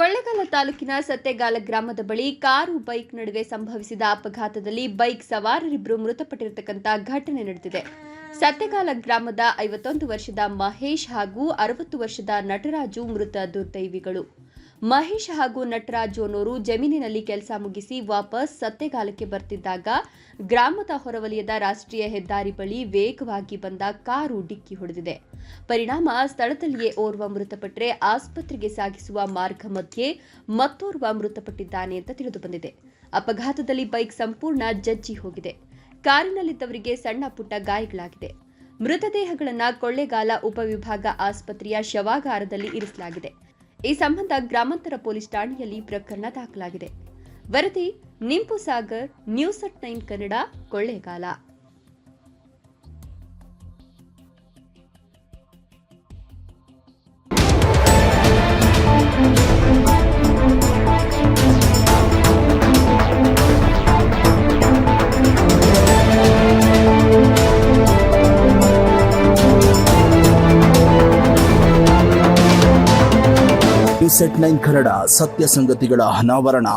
ಕೊಳ್ಳೇಗಾಲ ತಾಲೂಕಿನ ಸತ್ತೆಗಾಲ ಗ್ರಾಮದ ಬಳಿ ಕಾರು ಬೈಕ್ ನಡುವೆ ಸಂಭವಿಸಿದ ಅಪಘಾತದಲ್ಲಿ ಬೈಕ್ ಸವಾರರಿಬ್ಬರು ಮೃತಪಟ್ಟಿರತಕ್ಕಂತ ಘಟನೆ ನಡೆದಿದೆ. ಸತ್ತೆಗಾಲ ಗ್ರಾಮದ 51 ವರ್ಷದ ಮಹೇಶ್ ಹಾಗೂ 60 ವರ್ಷದ ನಟರಾಜು ಮೃತ ದುರ್ದೈವಿಗಳು. ಮಹೇಶ್ ಹಾಗೂ ನಟರಾಜು ಅನ್ನೋರು ಜಮೀನಿನಲ್ಲಿ ಕೆಲಸ ಮುಗಿಸಿ ವಾಪಸ್ ಸತ್ತೆಗಾಲಕ್ಕೆ ಬರ್ತಿದ್ದಾಗ ಗ್ರಾಮದ ಹೊರವಲಯದ ರಾಷ್ಟ್ರೀಯ ಹೆದ್ದಾರಿ ಬಳಿ ವೇಗವಾಗಿ ಬಂದ ಕಾರು ಡಿಕ್ಕಿ ಹೊಡೆದಿದೆ. ಪರಿಣಾಮ ಸ್ಥಳದಲ್ಲಿಯೇ ಓರ್ವ ಮೃತಪಟ್ಟರೆ ಆಸ್ಪತ್ರೆಗೆ ಸಾಗಿಸುವ ಮಾರ್ಗ ಮಧ್ಯೆ ಮತ್ತೋರ್ವ ಮೃತಪಟ್ಟಿದ್ದಾನೆ ಅಂತ ತಿಳಿದುಬಂದಿದೆ. ಅಪಘಾತದಲ್ಲಿ ಬೈಕ್ ಸಂಪೂರ್ಣ ಜಜ್ಜಿ ಹೋಗಿದೆ. ಕಾರಿನಲ್ಲಿದ್ದವರಿಗೆ ಸಣ್ಣ ಪುಟ್ಟ ಗಾಯಗಳಾಗಿದೆ. ಮೃತದೇಹಗಳನ್ನು ಕೊಳ್ಳೇಗಾಲ ಉಪವಿಭಾಗ ಆಸ್ಪತ್ರೆಯ ಶವಾಗಾರದಲ್ಲಿ ಇರಿಸಲಾಗಿದೆ. ಈ ಸಂಬಂಧ ಗ್ರಾಮಾಂತರ ಪೊಲೀಸ್ ಠಾಣೆಯಲ್ಲಿ ಪ್ರಕರಣ ದಾಖಲಾಗಿದೆ. ವರದಿ ನಿಂಪು ಸಾಗರ್, ನ್ಯೂಸ್ 9 ಕನ್ನಡ, ಕೊಳ್ಳೇಗಾಲ. ನ್ಯೂಸ್ 9 ಕನ್ನಡ, ಸತ್ಯ ಸಂಗತಿಗಳ ಅನಾವರಣ.